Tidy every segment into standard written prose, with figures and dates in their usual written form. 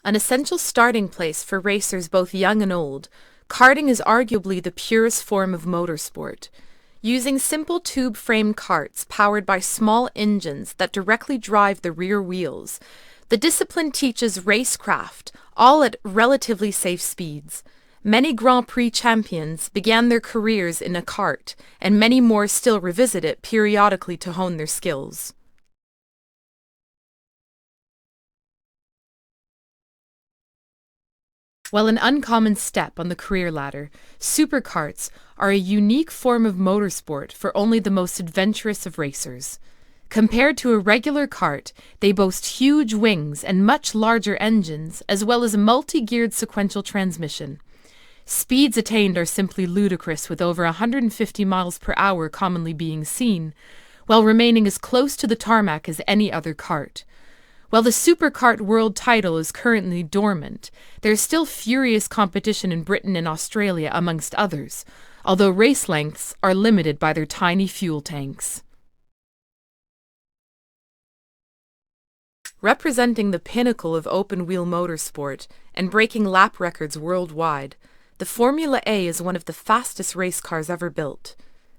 An essential starting place for racers both young and old, karting is arguably the purest form of motorsport. Using simple tube-frame karts powered by small engines that directly drive the rear wheels, the discipline teaches racecraft, all at relatively safe speeds. Many Grand Prix champions began their careers in a kart, and many more still revisit it periodically to hone their skills. While an uncommon step on the career ladder, superkarts are a unique form of motorsport for only the most adventurous of racers. Compared to a regular kart, they boast huge wings and much larger engines, as well as a multi-geared sequential transmission. Speeds attained are simply ludicrous, with over 150 miles per hour commonly being seen, while remaining as close to the tarmac as any other kart. While the Superkart world title is currently dormant, there is still furious competition in Britain and Australia amongst others, although race lengths are limited by their tiny fuel tanks. Representing the pinnacle of open-wheel motorsport and breaking lap records worldwide, the Formula A is one of the fastest race cars ever built.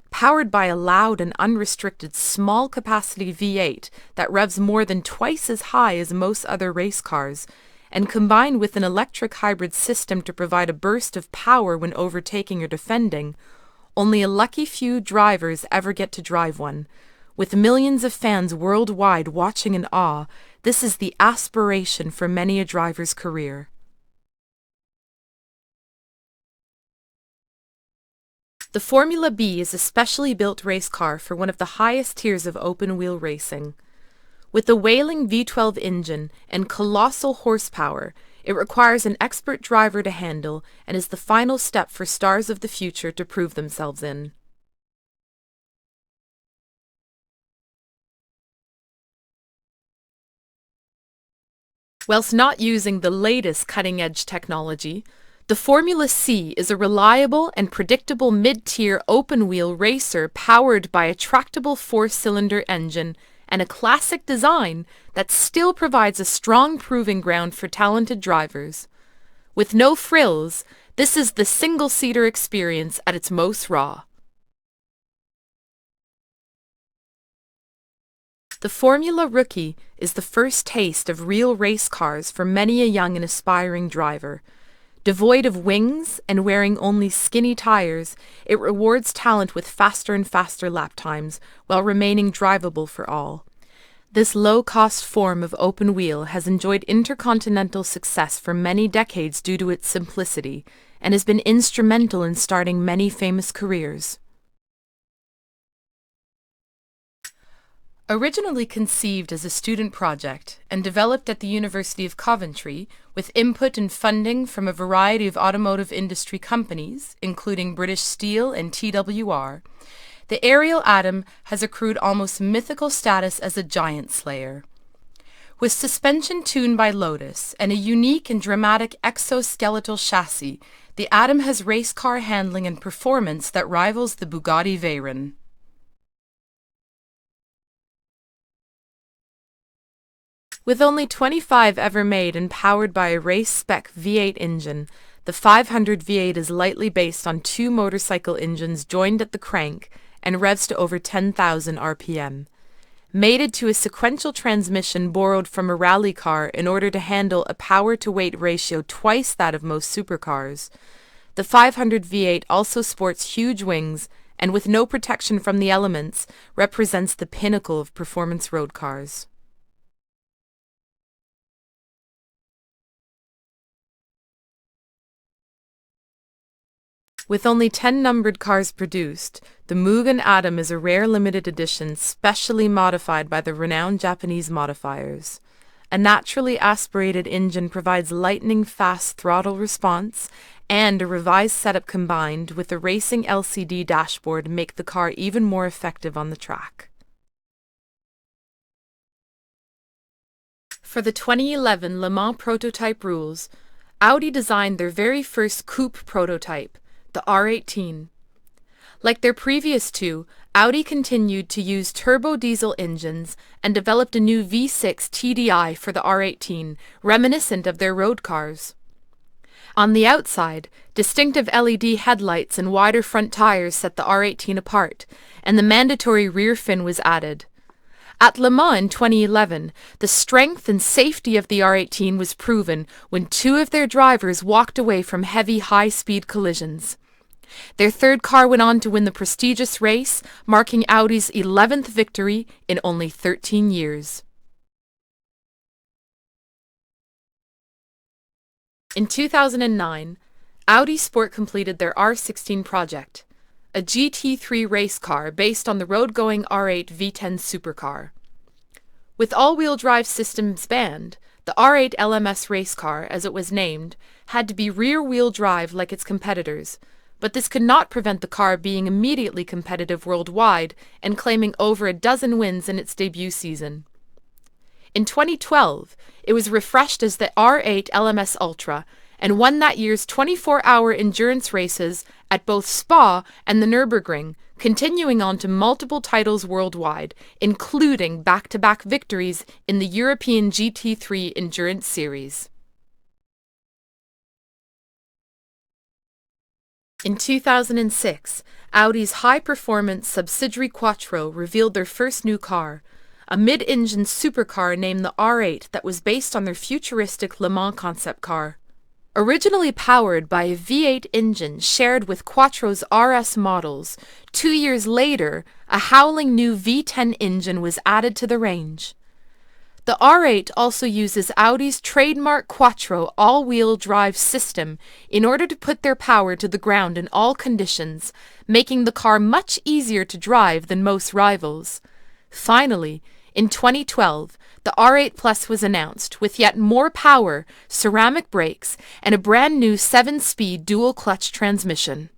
Powered by a loud and unrestricted small-capacity V8 that revs more than twice as high as most other race cars, and combined with an electric hybrid system to provide a burst of power when overtaking or defending, only a lucky few drivers ever get to drive one. With millions of fans worldwide watching in awe, this is the aspiration for many a driver's career. The Formula B is a specially built race car for one of the highest tiers of open-wheel racing. With a wailing V12 engine and colossal horsepower, it requires an expert driver to handle and is the final step for stars of the future to prove themselves in. Whilst not using the latest cutting-edge technology, the Formula C is a reliable and predictable mid-tier open-wheel racer powered by a tractable four-cylinder engine and a classic design that still provides a strong proving ground for talented drivers. With no frills, this is the single-seater experience at its most raw. The Formula Rookie is the first taste of real race cars for many a young and aspiring driver. Devoid of wings and wearing only skinny tires, it rewards talent with faster and faster lap times while remaining drivable for all. This low-cost form of open wheel has enjoyed intercontinental success for many decades due to its simplicity and has been instrumental in starting many famous careers. Originally conceived as a student project and developed at the University of Coventry with input and funding from a variety of automotive industry companies, including British Steel and TWR, the Ariel Atom has accrued almost mythical status as a giant slayer. With suspension tuned by Lotus and a unique and dramatic exoskeletal chassis, the Atom has race car handling and performance that rivals the Bugatti Veyron. With only 25 ever made and powered by a race-spec V8 engine, the 500 V8 is lightly based on two motorcycle engines joined at the crank and revs to over 10,000 RPM. Mated to a sequential transmission borrowed from a rally car in order to handle a power-to-weight ratio twice that of most supercars, the 500 V8 also sports huge wings and, with no protection from the elements, represents the pinnacle of performance road cars. With only 10 numbered cars produced, the Mugen Atom is a rare limited edition specially modified by the renowned Japanese modifiers. A naturally aspirated engine provides lightning-fast throttle response, and a revised setup combined with a racing LCD dashboard make the car even more effective on the track. For the 2011 Le Mans prototype rules, Audi designed their very first coupe prototype, the R18. Like their previous two, Audi continued to use turbo diesel engines and developed a new V6 TDI for the R18, reminiscent of their road cars. On the outside, distinctive LED headlights and wider front tires set the R18 apart, and the mandatory rear fin was added. At Le Mans in 2011, the strength and safety of the R18 was proven when two of their drivers walked away from heavy high-speed collisions. Their third car went on to win the prestigious race, marking Audi's 11th victory in only 13 years. In 2009, Audi Sport completed their R16 project, a GT3 race car based on the road-going R8 V10 Superkart. With all-wheel drive systems banned, the R8 LMS race car, as it was named, had to be rear-wheel drive like its competitors, but this could not prevent the car being immediately competitive worldwide and claiming over a dozen wins in its debut season. In 2012, it was refreshed as the R8 LMS Ultra and won that year's 24-hour endurance races at both Spa and the Nürburgring, continuing on to multiple titles worldwide, including back-to-back victories in the European GT3 Endurance Series. In 2006, Audi's high-performance subsidiary Quattro revealed their first new car, a mid-engine supercar named the R8 that was based on their futuristic Le Mans concept car. Originally powered by a V8 engine shared with Quattro's RS models, 2 years later, a howling new V10 engine was added to the range. The R8 also uses Audi's trademark Quattro all-wheel drive system in order to put their power to the ground in all conditions, making the car much easier to drive than most rivals. Finally, in 2012, the R8 Plus was announced with yet more power, ceramic brakes, and a brand new 7-speed dual-clutch transmission.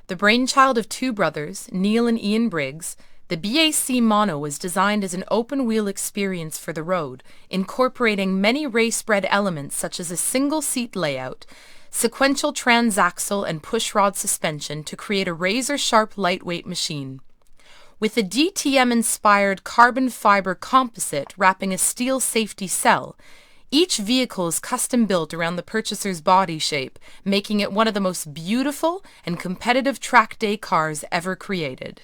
The brainchild of two brothers, Neil and Ian Briggs, the BAC Mono was designed as an open-wheel experience for the road, incorporating many race-bred elements such as a single-seat layout, sequential transaxle and pushrod suspension to create a razor-sharp lightweight machine. With a DTM-inspired carbon fiber composite wrapping a steel safety cell, each vehicle is custom-built around the purchaser's body shape, making it one of the most beautiful and competitive track day cars ever created.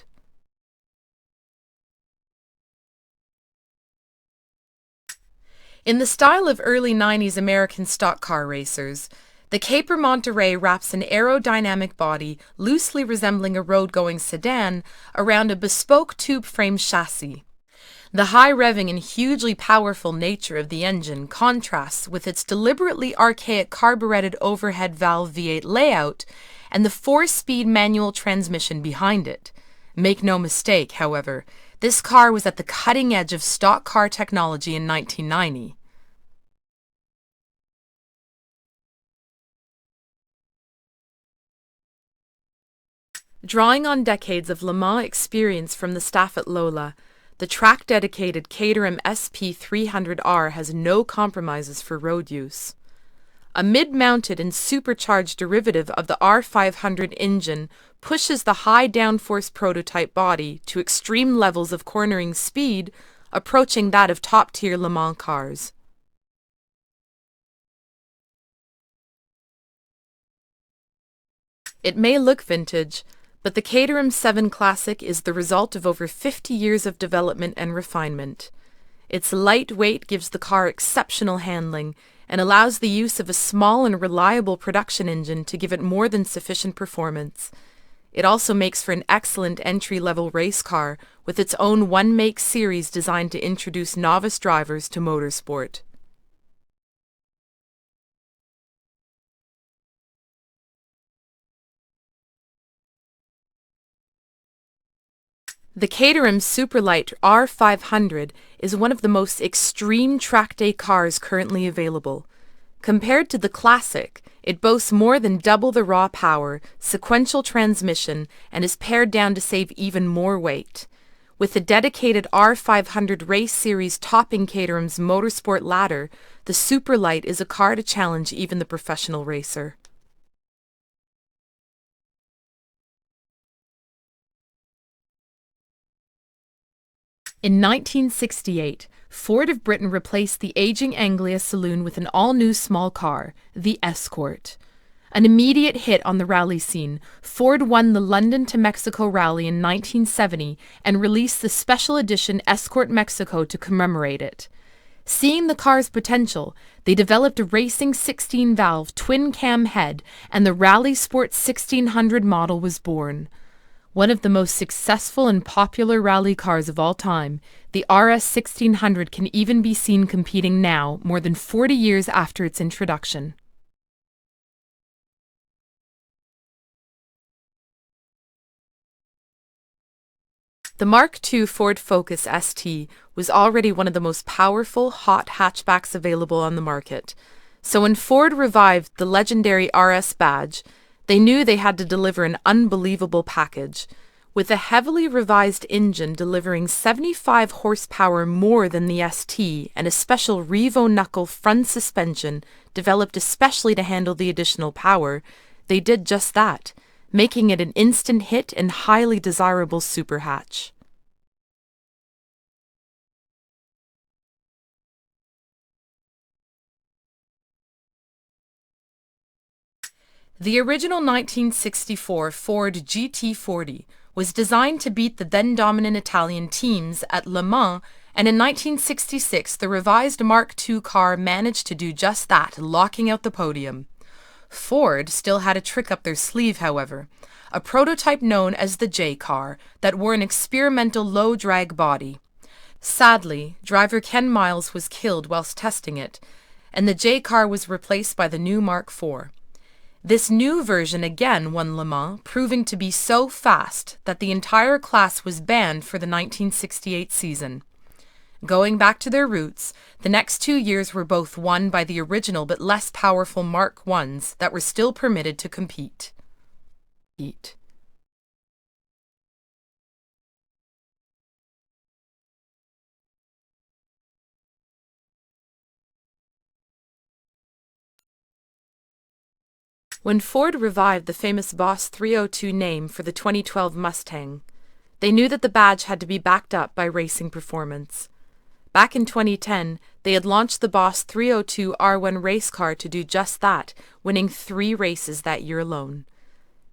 In the style of early 90s American stock car racers, the Caper Monterey wraps an aerodynamic body loosely resembling a road-going sedan around a bespoke tube-frame chassis. The high-revving and hugely powerful nature of the engine contrasts with its deliberately archaic carbureted overhead valve V8 layout and the 4-speed manual transmission behind it. Make no mistake, however, this car was at the cutting edge of stock car technology in 1990. Drawing on decades of Le Mans experience from the staff at Lola, the track-dedicated Caterham SP300R has no compromises for road use. A mid-mounted and supercharged derivative of the R500 engine pushes the high downforce prototype body to extreme levels of cornering speed, approaching that of top-tier Le Mans cars. It may look vintage, but the Caterham 7 Classic is the result of over 50 years of development and refinement. Its light weight gives the car exceptional handling and allows the use of a small and reliable production engine to give it more than sufficient performance. It also makes for an excellent entry-level race car with its own one-make series designed to introduce novice drivers to motorsport. The Caterham Superlight R500 is one of the most extreme track day cars currently available. Compared to the Classic, it boasts more than double the raw power, sequential transmission, and is pared down to save even more weight. With a dedicated R500 race series topping Caterham's motorsport ladder, the Superlight is a car to challenge even the professional racer. In 1968, Ford of Britain replaced the aging Anglia saloon with an all-new small car, the Escort. An immediate hit on the rally scene, Ford won the London to Mexico Rally in 1970 and released the special edition Escort Mexico to commemorate it. Seeing the car's potential, they developed a racing 16-valve twin-cam head, and the Rally Sport 1600 model was born. One of the most successful and popular rally cars of all time, the RS 1600 can even be seen competing now, more than 40 years after its introduction. The Mark II Ford Focus ST was already one of the most powerful, hot hatchbacks available on the market. So when Ford revived the legendary RS badge, they knew they had to deliver an unbelievable package. With a heavily revised engine delivering 75 horsepower more than the ST and a special Revo knuckle front suspension developed especially to handle the additional power, they did just that, making it an instant hit and highly desirable super hatch. The original 1964 Ford GT40 was designed to beat the then-dominant Italian teams at Le Mans, and in 1966 the revised Mark II car managed to do just that, locking out the podium. Ford still had a trick up their sleeve, however, a prototype known as the J car that wore an experimental low-drag body. Sadly, driver Ken Miles was killed whilst testing it, and the J car was replaced by the new Mark IV. This new version again won Le Mans, proving to be so fast that the entire class was banned for the 1968 season. Going back to their roots, the next 2 years were both won by the original but less powerful Mark Is that were still permitted to compete. When Ford revived the famous Boss 302 name for the 2012 Mustang, they knew that the badge had to be backed up by racing performance. Back in 2010, they had launched the Boss 302 R1 race car to do just that, winning 3 races that year alone.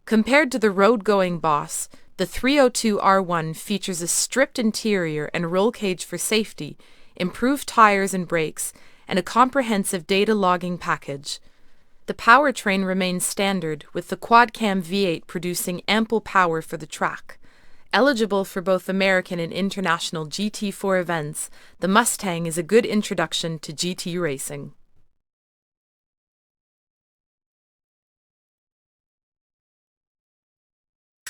Compared to the road-going Boss, the 302 R1 features a stripped interior and roll cage for safety, improved tires and brakes, and a comprehensive data logging package. The powertrain remains standard, with the quad-cam V8 producing ample power for the track. Eligible for both American and international GT4 events, the Mustang is a good introduction to GT racing.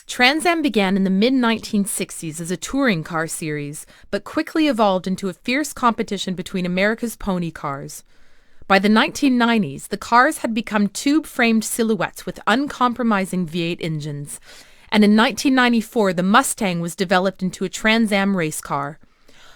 Trans Am began in the mid-1960s as a touring car series, but quickly evolved into a fierce competition between America's pony cars. By the 1990s, the cars had become tube-framed silhouettes with uncompromising V8 engines, and in 1994 the Mustang was developed into a Trans Am race car.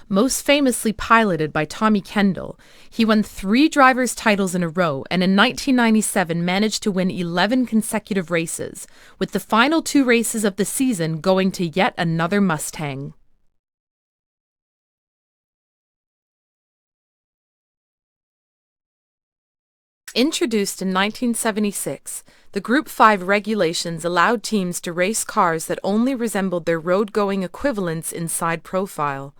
Most famously piloted by Tommy Kendall, he won 3 drivers' titles in a row and in 1997 managed to win 11 consecutive races, with the final 2 races of the season going to yet another Mustang. Introduced in 1976, the Group 5 regulations allowed teams to race cars that only resembled their road-going equivalents in side profile.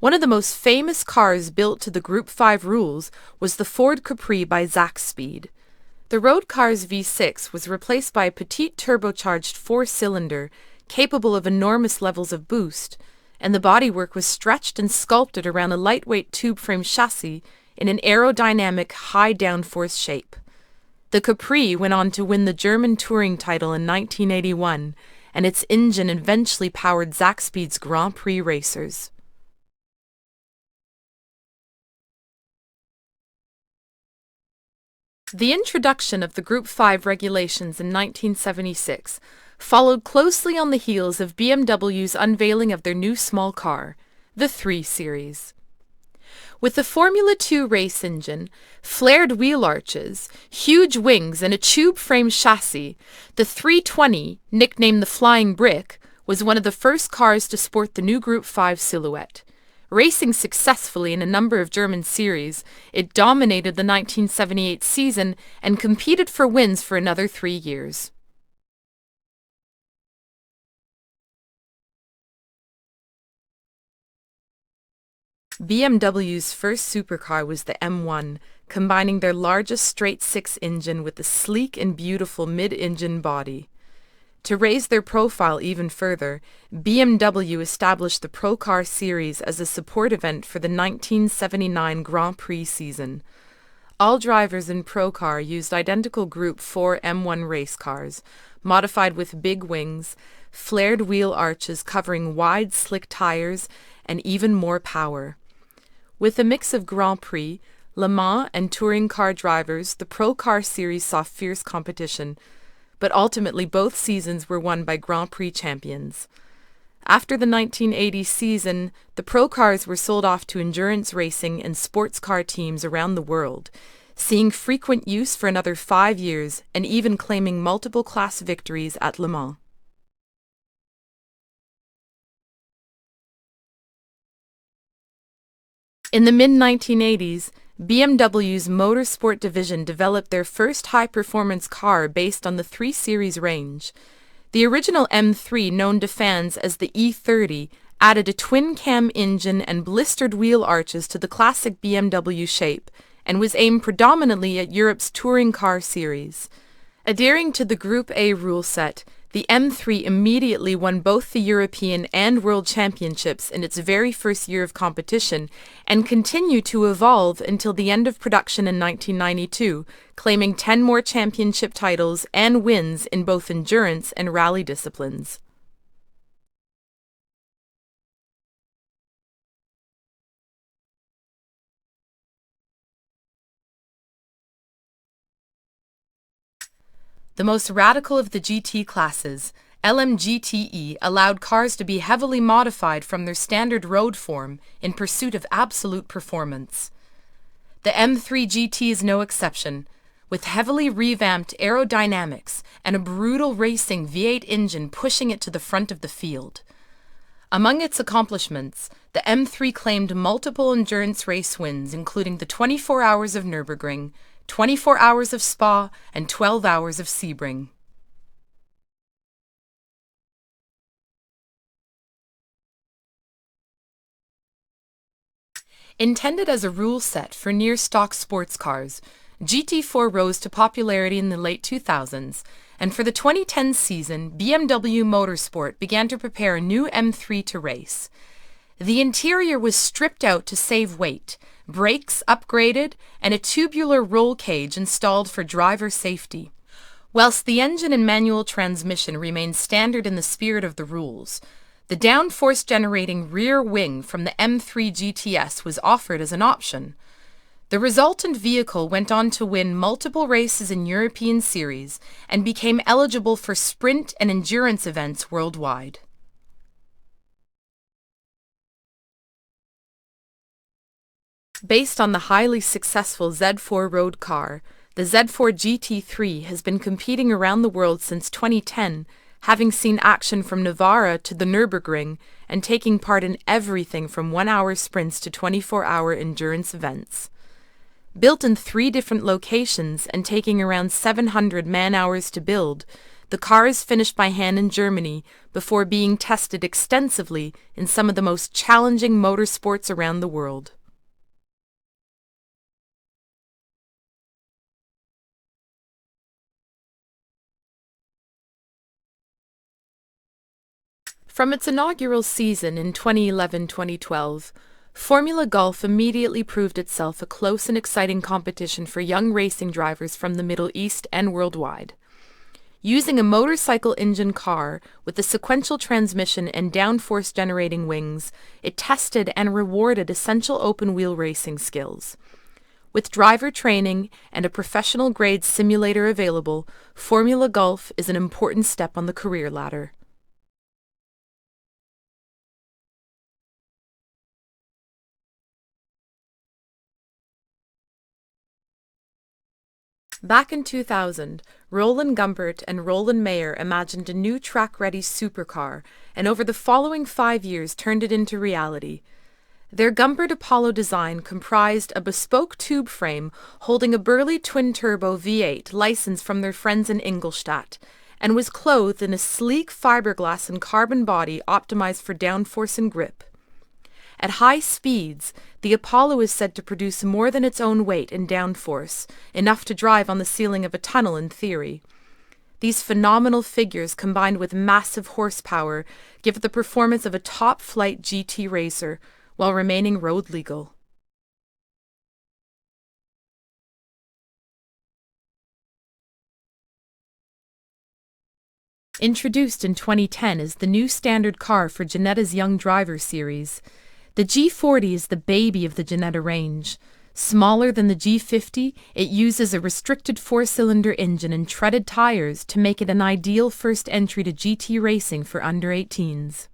One of the most famous cars built to the Group 5 rules was the Ford Capri by Zaxbyed. The road car's V6 was replaced by a petite turbocharged 4-cylinder capable of enormous levels of boost, and the bodywork was stretched and sculpted around a lightweight tube-frame chassis in an aerodynamic, high downforce shape. The Capri went on to win the German touring title in 1981, and its engine eventually powered Zaxbyed's Grand Prix racers. The introduction of the Group 5 regulations in 1976 followed closely on the heels of BMW's unveiling of their new small car, the 3 Series. With the Formula 2 race engine, flared wheel arches, huge wings, and a tube-frame chassis, the 320, nicknamed the Flying Brick, was one of the first cars to sport the new Group 5 silhouette. Racing successfully in a number of German series, it dominated the 1978 season and competed for wins for another 3 years. BMW's first supercar was the M1, combining their largest straight-six engine with a sleek and beautiful mid-engine body. To raise their profile even further, BMW established the Pro Car Series as a support event for the 1979 Grand Prix season. All drivers in Pro Car used identical Group 4 M1 race cars, modified with big wings, flared wheel arches covering wide, slick tires, and even more power. With a mix of Grand Prix, Le Mans, and touring car drivers, the Pro Car Series saw fierce competition, but ultimately both seasons were won by Grand Prix champions. After the 1980 season, the Pro Cars were sold off to endurance racing and sports car teams around the world, seeing frequent use for another 5 years and even claiming multiple class victories at Le Mans. In the mid-1980s, BMW's motorsport division developed their first high-performance car based on the 3 Series range. The original M3, known to fans as the E30, added a twin-cam engine and blistered wheel arches to the classic BMW shape, and was aimed predominantly at Europe's touring car series. Adhering to the Group A rule set, the M3 immediately won both the European and World Championships in its very first year of competition and continued to evolve until the end of production in 1992, claiming 10 more championship titles and wins in both endurance and rally disciplines. The most radical of the GT classes, LMGTE allowed cars to be heavily modified from their standard road form in pursuit of absolute performance. The M3 GT is no exception, with heavily revamped aerodynamics and a brutal racing V8 engine pushing it to the front of the field. Among its accomplishments, the M3 claimed multiple endurance race wins, including the 24 Hours of Nürburgring, 24 Hours of Spa, and 12 Hours of Sebring. Intended as a rule set for near-stock sports cars, GT4 rose to popularity in the late 2000s, and for the 2010 season, BMW Motorsport began to prepare a new M3 to race. The interior was stripped out to save weight, brakes upgraded, and a tubular roll cage installed for driver safety. Whilst the engine and manual transmission remained standard in the spirit of the rules, the downforce-generating rear wing from the M3 GTS was offered as an option. The resultant vehicle went on to win multiple races in European series and became eligible for sprint and endurance events worldwide. Based on the highly successful Z4 road car, the Z4 GT3 has been competing around the world since 2010, having seen action from Navarra to the Nürburgring and taking part in everything from 1-hour sprints to 24-hour endurance events. Built in 3 different locations and taking around 700 man-hours to build, the car is finished by hand in Germany before being tested extensively in some of the most challenging motorsports around the world. From its inaugural season in 2011-2012, Formula Golf immediately proved itself a close and exciting competition for young racing drivers from the Middle East and worldwide. Using a motorcycle engine car with a sequential transmission and downforce-generating wings, it tested and rewarded essential open-wheel racing skills. With driver training and a professional-grade simulator available, Formula Golf is an important step on the career ladder. Back in 2000, Roland Gumbert and Roland Mayer imagined a new track-ready supercar, and over the following 5 years turned it into reality. Their Gumbert Apollo design comprised a bespoke tube frame holding a burly twin-turbo V8 licensed from their friends in Ingolstadt, and was clothed in a sleek fiberglass and carbon body optimized for downforce and grip. At high speeds, the Apollo is said to produce more than its own weight in downforce, enough to drive on the ceiling of a tunnel in theory. These phenomenal figures, combined with massive horsepower, give it the performance of a top-flight GT racer, while remaining road legal. Introduced in 2010 as the new standard car for Ginetta's Young Driver series, the G40 is the baby of the Ginetta range. Smaller than the G50, it uses a restricted four-cylinder engine and treaded tires to make it an ideal first entry to GT racing for under 18s.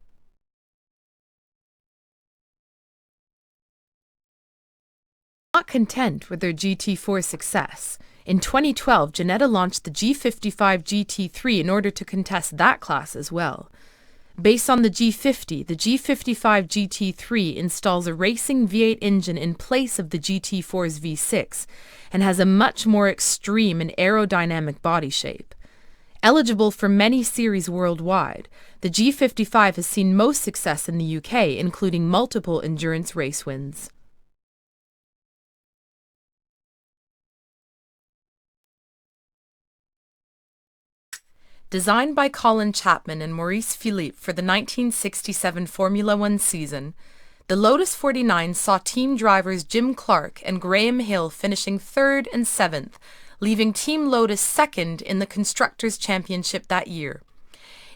Not content with their GT4 success, in 2012 Ginetta launched the G55 GT3 in order to contest that class as well. Based on the G50, the G55 GT3 installs a racing V8 engine in place of the GT4's V6 and has a much more extreme and aerodynamic body shape. Eligible for many series worldwide, the G55 has seen most success in the UK, including multiple endurance race wins. Designed by Colin Chapman and Maurice Philippe for the 1967 Formula One season, the Lotus 49 saw team drivers Jim Clark and Graham Hill finishing 3rd and 7th, leaving Team Lotus 2nd in the Constructors' Championship that year.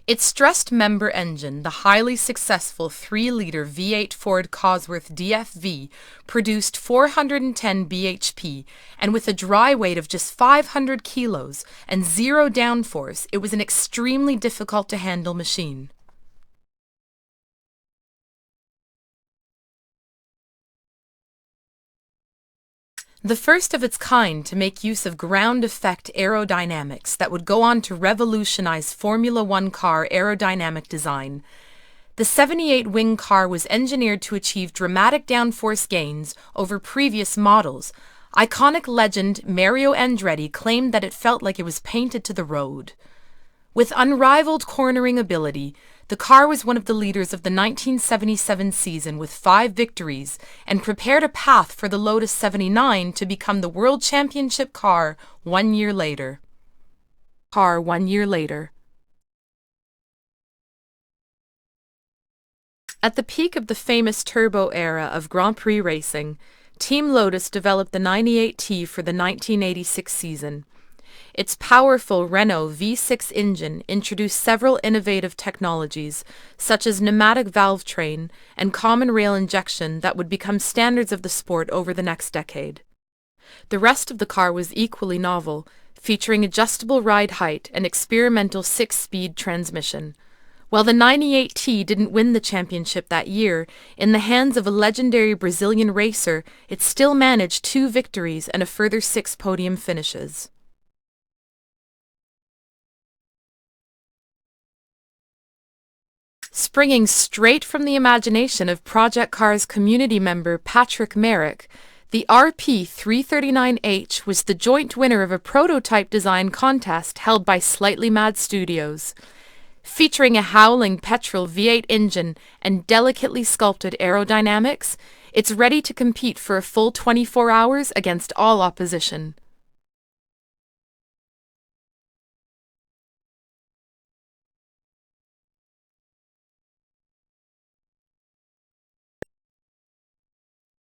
Its stressed-member engine, the highly successful 3-liter V8 Ford Cosworth DFV, produced 410 bhp, and with a dry weight of just 500 kilos and zero downforce, it was an extremely difficult-to-handle machine. The first of its kind to make use of ground effect aerodynamics that would go on to revolutionize Formula One car aerodynamic design. The 78 wing car was engineered to achieve dramatic downforce gains over previous models. Iconic legend Mario Andretti claimed that it felt like it was painted to the road. With unrivaled cornering ability, the car was one of the leaders of the 1977 season with 5 victories and prepared a path for the Lotus 79 to become the World Championship car 1 year later. At the peak of the famous turbo era of Grand Prix racing, Team Lotus developed the 98T for the 1986 season. Its powerful Renault V6 engine introduced several innovative technologies, such as pneumatic valve train and common rail injection that would become standards of the sport over the next decade. The rest of the car was equally novel, featuring adjustable ride height and experimental 6-speed transmission. While the 98T didn't win the championship that year, in the hands of a legendary Brazilian racer, it still managed 2 victories and a further 6 podium finishes. Springing straight from the imagination of Project Car's community member Patrick Merrick, the RP339H was the joint winner of a prototype design contest held by Slightly Mad Studios. Featuring a howling petrol V8 engine and delicately sculpted aerodynamics, it's ready to compete for a full 24 hours against all opposition.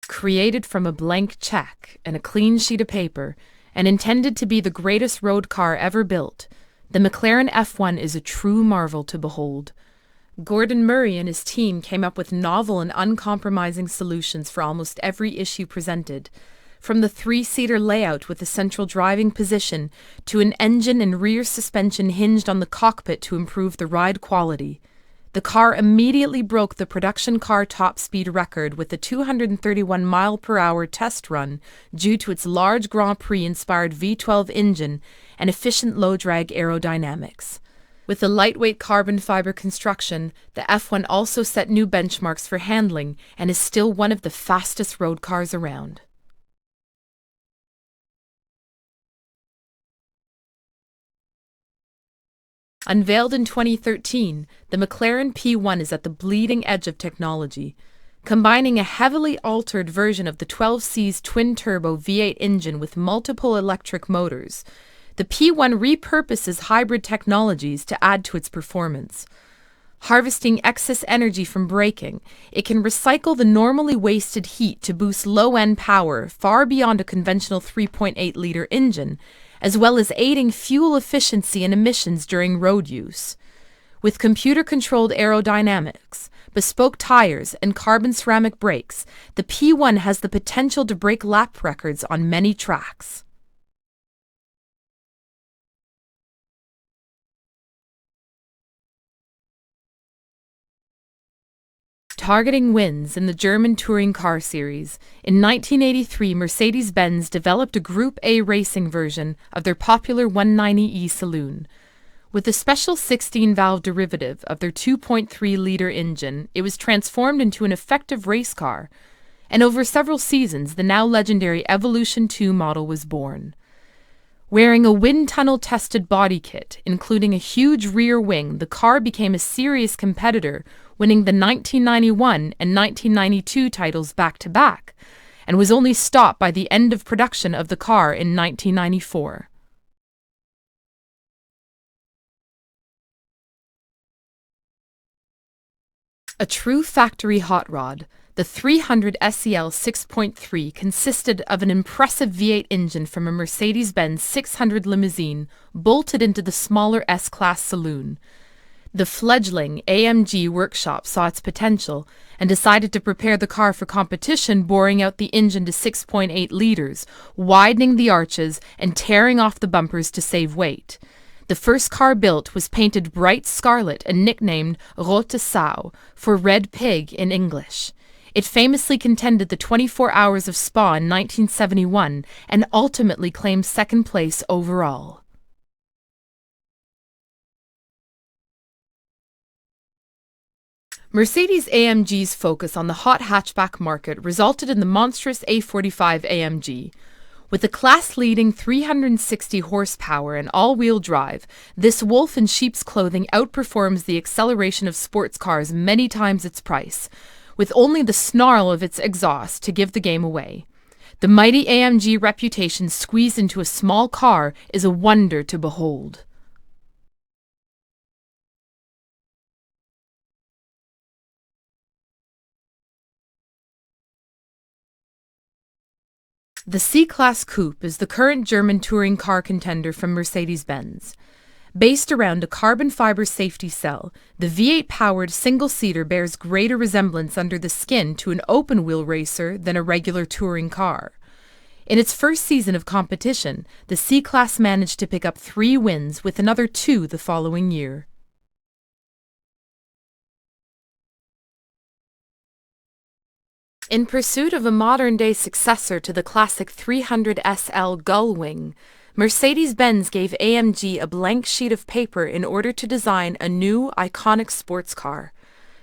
Created from a blank check and a clean sheet of paper, and intended to be the greatest road car ever built, the McLaren F1 is a true marvel to behold. Gordon Murray and his team came up with novel and uncompromising solutions for almost every issue presented, from the 3-seater layout with a central driving position to an engine and rear suspension hinged on the cockpit to improve the ride quality. The car immediately broke the production car top speed record with a 231 mph test run due to its large Grand Prix-inspired V12 engine and efficient low-drag aerodynamics. With a lightweight carbon fiber construction, the F1 also set new benchmarks for handling and is still one of the fastest road cars around. Unveiled in 2013, the McLaren P1 is at the bleeding edge of technology, combining a heavily altered version of the 12C's twin-turbo V8 engine with multiple electric motors. The P1 repurposes hybrid technologies to add to its performance. Harvesting excess energy from braking, it can recycle the normally wasted heat to boost low-end power far beyond a conventional 3.8-liter engine, as well as aiding fuel efficiency and emissions during road use. With computer-controlled aerodynamics, bespoke tires, and carbon ceramic brakes, the P1 has the potential to break lap records on many tracks. Targeting wins in the German touring car series, in 1983 Mercedes-Benz developed a Group A racing version of their popular 190e Saloon. With a special 16-valve derivative of their 2.3-liter engine, it was transformed into an effective race car, and over several seasons the now legendary Evolution 2 model was born. Wearing a wind tunnel-tested body kit, including a huge rear wing, the car became a serious competitor, winning the 1991 and 1992 titles back-to-back, and was only stopped by the end of production of the car in 1994. A true factory hot rod, the 300 SEL 6.3 consisted of an impressive V8 engine from a Mercedes-Benz 600 limousine bolted into the smaller S-Class saloon. The fledgling AMG workshop saw its potential and decided to prepare the car for competition, boring out the engine to 6.8 liters, widening the arches, and tearing off the bumpers to save weight. The first car built was painted bright scarlet and nicknamed Rote Sau, for Red Pig in English. It famously contended the 24 Hours of Spa in 1971 and ultimately claimed second place overall. Mercedes-AMG's focus on the hot hatchback market resulted in the monstrous A45 AMG. With a class-leading 360 horsepower and all-wheel drive, this wolf in sheep's clothing outperforms the acceleration of sports cars many times its price, with only the snarl of its exhaust to give the game away. The mighty AMG reputation squeezed into a small car is a wonder to behold. The C-Class Coupe is the current German touring car contender from Mercedes-Benz. Based around a carbon fiber safety cell, the V8-powered single-seater bears greater resemblance under the skin to an open-wheel racer than a regular touring car. In its first season of competition, the C-Class managed to pick up 3 wins, with another 2 the following year. In pursuit of a modern-day successor to the classic 300 SL Gullwing, Mercedes-Benz gave AMG a blank sheet of paper in order to design a new, iconic sports car.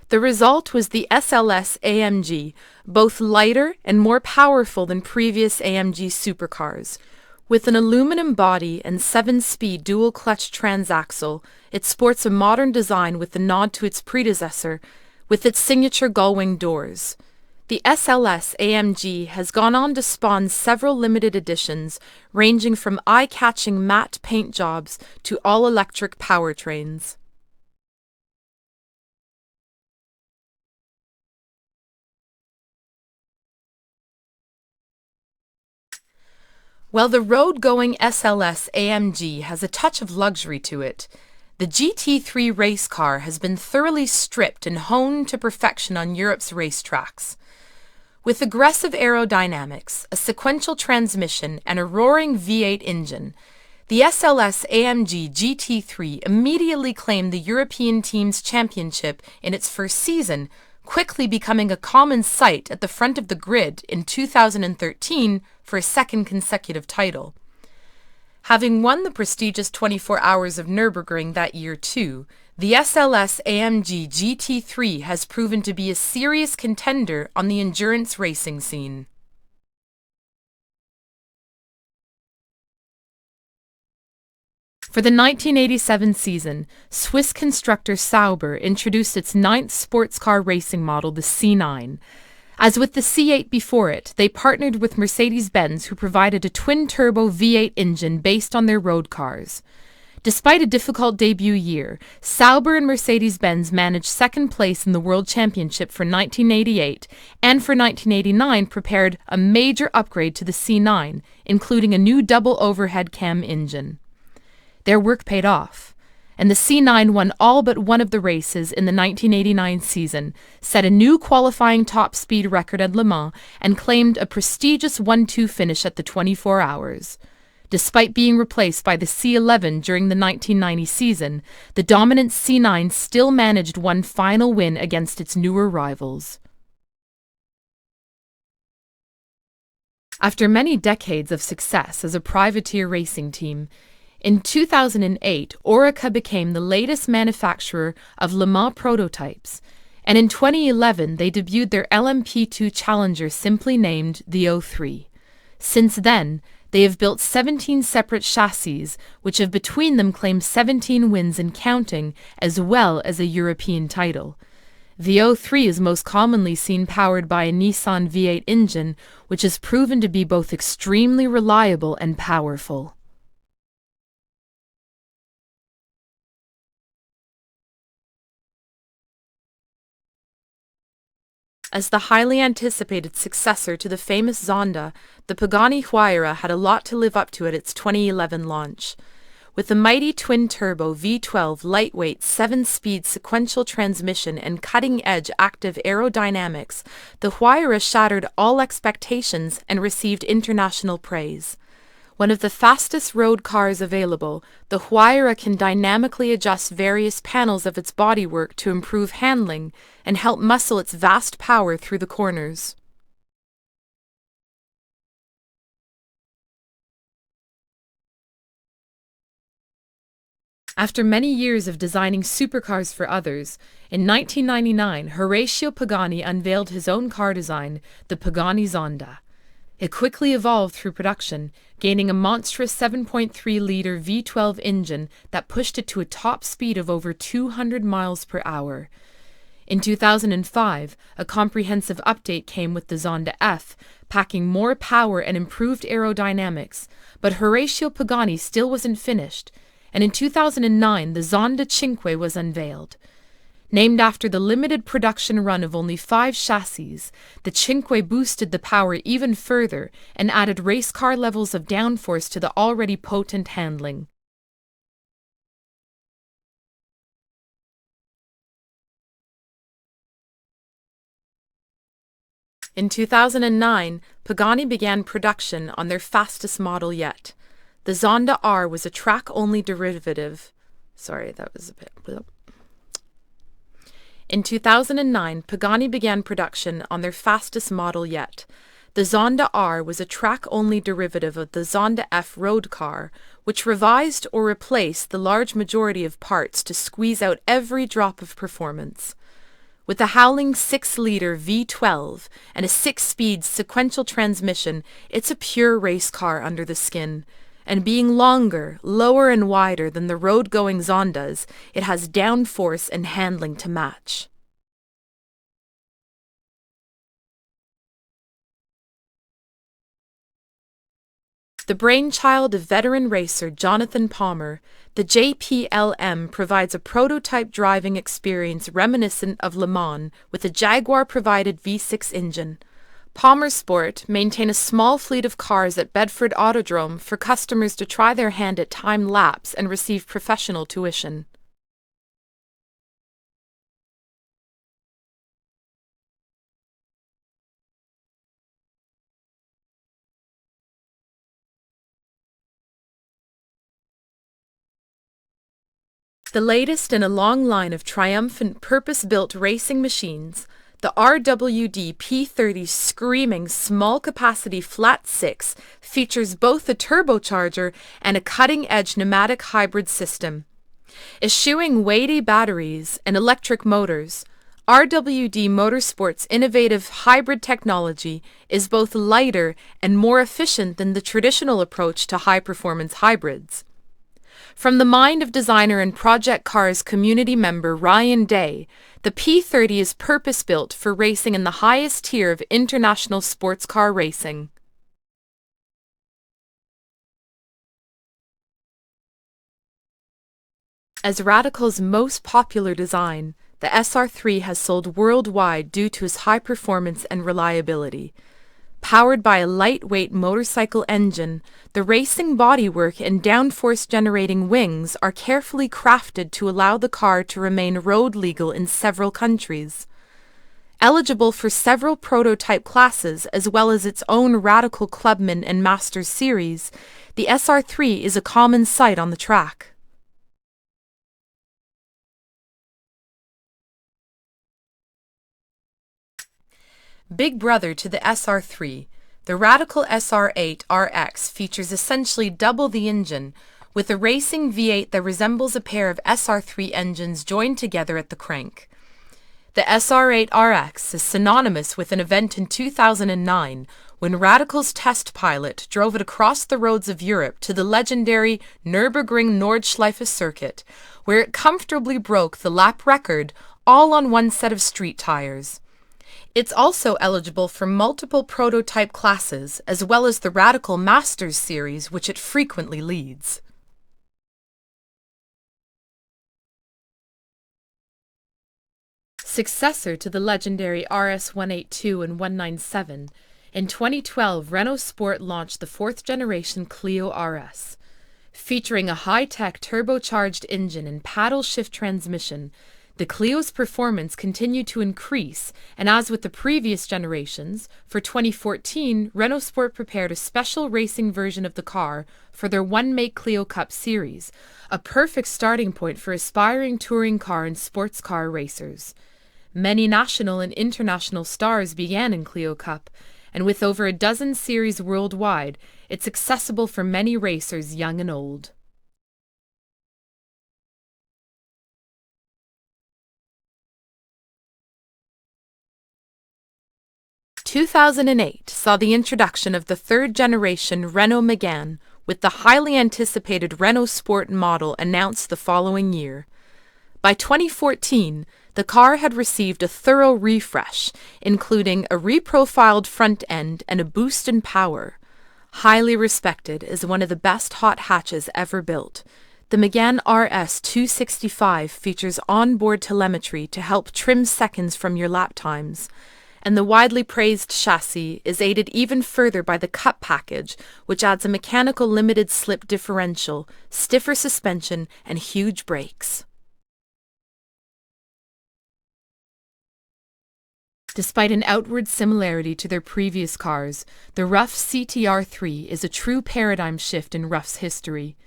The result was the SLS AMG, both lighter and more powerful than previous AMG supercars. With an aluminum body and 7-speed dual-clutch transaxle, it sports a modern design with a nod to its predecessor, with its signature gullwing doors. The SLS AMG has gone on to spawn several limited editions, ranging from eye-catching matte paint jobs to all-electric powertrains. While the road-going SLS AMG has a touch of luxury to it, the GT3 race car has been thoroughly stripped and honed to perfection on Europe's racetracks. With aggressive aerodynamics, a sequential transmission, and a roaring V8 engine, the SLS AMG GT3 immediately claimed the European Team's Championship in its first season, quickly becoming a common sight at the front of the grid in 2013 for a second consecutive title. Having won the prestigious 24 Hours of Nürburgring that year too, the SLS-AMG GT3 has proven to be a serious contender on the endurance racing scene. For the 1987 season, Swiss constructor Sauber introduced its ninth sports car racing model, the C9. As with the C8 before it, they partnered with Mercedes-Benz, who provided a twin-turbo V8 engine based on their road cars. Despite a difficult debut year, Sauber and Mercedes-Benz managed second place in the World Championship for 1988, and for 1989 prepared a major upgrade to the C9, including a new double overhead cam engine. Their work paid off, and the C9 won all but one of the races in the 1989 season, set a new qualifying top speed record at Le Mans, and claimed a prestigious 1-2 finish at the 24 Hours. Despite being replaced by the C11 during the 1990 season, the dominant C9 still managed one final win against its newer rivals. After many decades of success as a privateer racing team, in 2008, Orica became the latest manufacturer of Le Mans prototypes, and in 2011 they debuted their LMP2 Challenger, simply named the 03. Since then, they have built 17 separate chassis, which have between them claimed 17 wins and counting, as well as a European title. The 03 is most commonly seen powered by a Nissan V8 engine, which has proven to be both extremely reliable and powerful. As the highly anticipated successor to the famous Zonda, the Pagani Huayra had a lot to live up to at its 2011 launch. With the mighty twin-turbo V12 lightweight 7-speed sequential transmission and cutting-edge active aerodynamics, the Huayra shattered all expectations and received international praise. One of the fastest road cars available, the Huayra can dynamically adjust various panels of its bodywork to improve handling and help muscle its vast power through the corners. After many years of designing supercars for others, in 1999 Horacio Pagani unveiled his own car design, the Pagani Zonda. It quickly evolved through production, gaining a monstrous 7.3-liter V12 engine that pushed it to a top speed of over 200 miles per hour. In 2005, a comprehensive update came with the Zonda F, packing more power and improved aerodynamics, but Horacio Pagani still wasn't finished, and in 2009 the Zonda Cinque was unveiled. Named after the limited production run of only 5 chassis, the Cinque boosted the power even further and added race car levels of downforce to the already potent handling. In 2009, Pagani began production on their fastest model yet. The Zonda R was a track-only derivative. In 2009, Pagani began production on their fastest model yet. The Zonda R was a track-only derivative of the Zonda F road car, which revised or replaced the large majority of parts to squeeze out every drop of performance. With a howling 6-liter V12 and a 6-speed sequential transmission, it's a pure race car under the skin. And being longer, lower and wider than the road-going Zondas, it has downforce and handling to match. The brainchild of veteran racer Jonathan Palmer, the JPLM provides a prototype driving experience reminiscent of Le Mans with a Jaguar-provided V6 engine. Palmer Sport maintain a small fleet of cars at Bedford Autodrome for customers to try their hand at time lapse and receive professional tuition. The latest in a long line of triumphant purpose-built racing machines, The RWD P30 screaming small-capacity flat six features both a turbocharger and a cutting-edge pneumatic hybrid system. Eschewing weighty batteries and electric motors, RWD Motorsport's innovative hybrid technology is both lighter and more efficient than the traditional approach to high-performance hybrids. From the mind of designer and Project Cars community member Ryan Day, the P30 is purpose-built for racing in the highest tier of international sports car racing. As Radical's most popular design, the SR3 has sold worldwide due to its high performance and reliability. Powered by a lightweight motorcycle engine, the racing bodywork and downforce-generating wings are carefully crafted to allow the car to remain road legal in several countries. Eligible for several prototype classes as well as its own Radical Clubman and Masters series, the SR3 is a common sight on the track. Big brother to the SR3, the Radical SR8 RX features essentially double the engine, with a racing V8 that resembles a pair of SR3 engines joined together at the crank. The SR8 RX is synonymous with an event in 2009 when Radical's test pilot drove it across the roads of Europe to the legendary Nürburgring Nordschleife circuit, where it comfortably broke the lap record all on one set of street tires. It's also eligible for multiple prototype classes, as well as the Radical Masters series, which it frequently leads. Successor to the legendary RS 182 and 197, in 2012 Renault Sport launched the fourth-generation Clio RS. Featuring a high-tech turbocharged engine and paddle-shift transmission, the Clio's performance continued to increase, and as with the previous generations, for 2014, Renault Sport prepared a special racing version of the car for their One-Make Clio Cup series, a perfect starting point for aspiring touring car and sports car racers. Many national and international stars began in Clio Cup, and with over a dozen series worldwide, it's accessible for many racers young and old. 2008 saw the introduction of the third-generation Renault Mugen, with the highly anticipated Renault Sport model announced the following year. By 2014, the car had received a thorough refresh, including a reprofiled front end and a boost in power. Highly respected as one of the best hot hatches ever built, the Mugen RS 265 features onboard telemetry to help trim seconds from your lap times, and the widely praised chassis is aided even further by the Cup package, which adds a mechanical limited slip differential, stiffer suspension, and huge brakes. Despite an outward similarity to their previous cars, the Rough CTR3 is a true paradigm shift in Rough's history.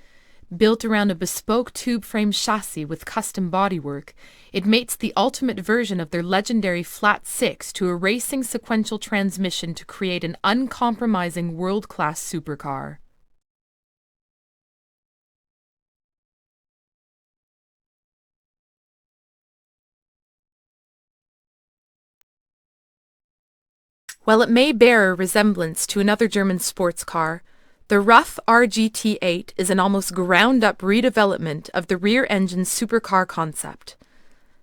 Built around a bespoke tube-frame chassis with custom bodywork, it mates the ultimate version of their legendary flat six to a racing sequential transmission to create an uncompromising world-class supercar. While it may bear a resemblance to another German sports car, the Rough RGT8 is an almost ground-up redevelopment of the rear-engine supercar concept.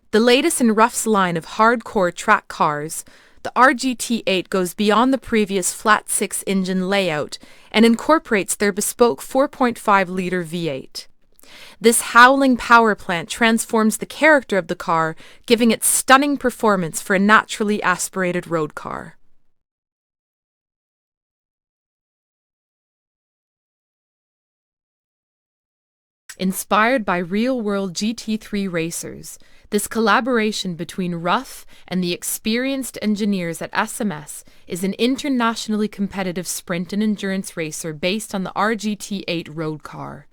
The latest in Rough's line of hardcore track cars, the RGT8 goes beyond the previous flat-six engine layout and incorporates their bespoke 4.5-liter V8. This howling power plant transforms the character of the car, giving it stunning performance for a naturally aspirated road car. Inspired by real-world GT3 racers, this collaboration between Rough and the experienced engineers at SMS is an internationally competitive sprint and endurance racer based on the RGT8 road car.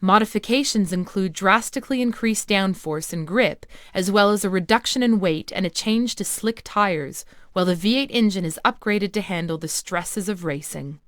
Modifications include drastically increased downforce and grip, as well as a reduction in weight and a change to slick tires, while the V8 engine is upgraded to handle the stresses of racing.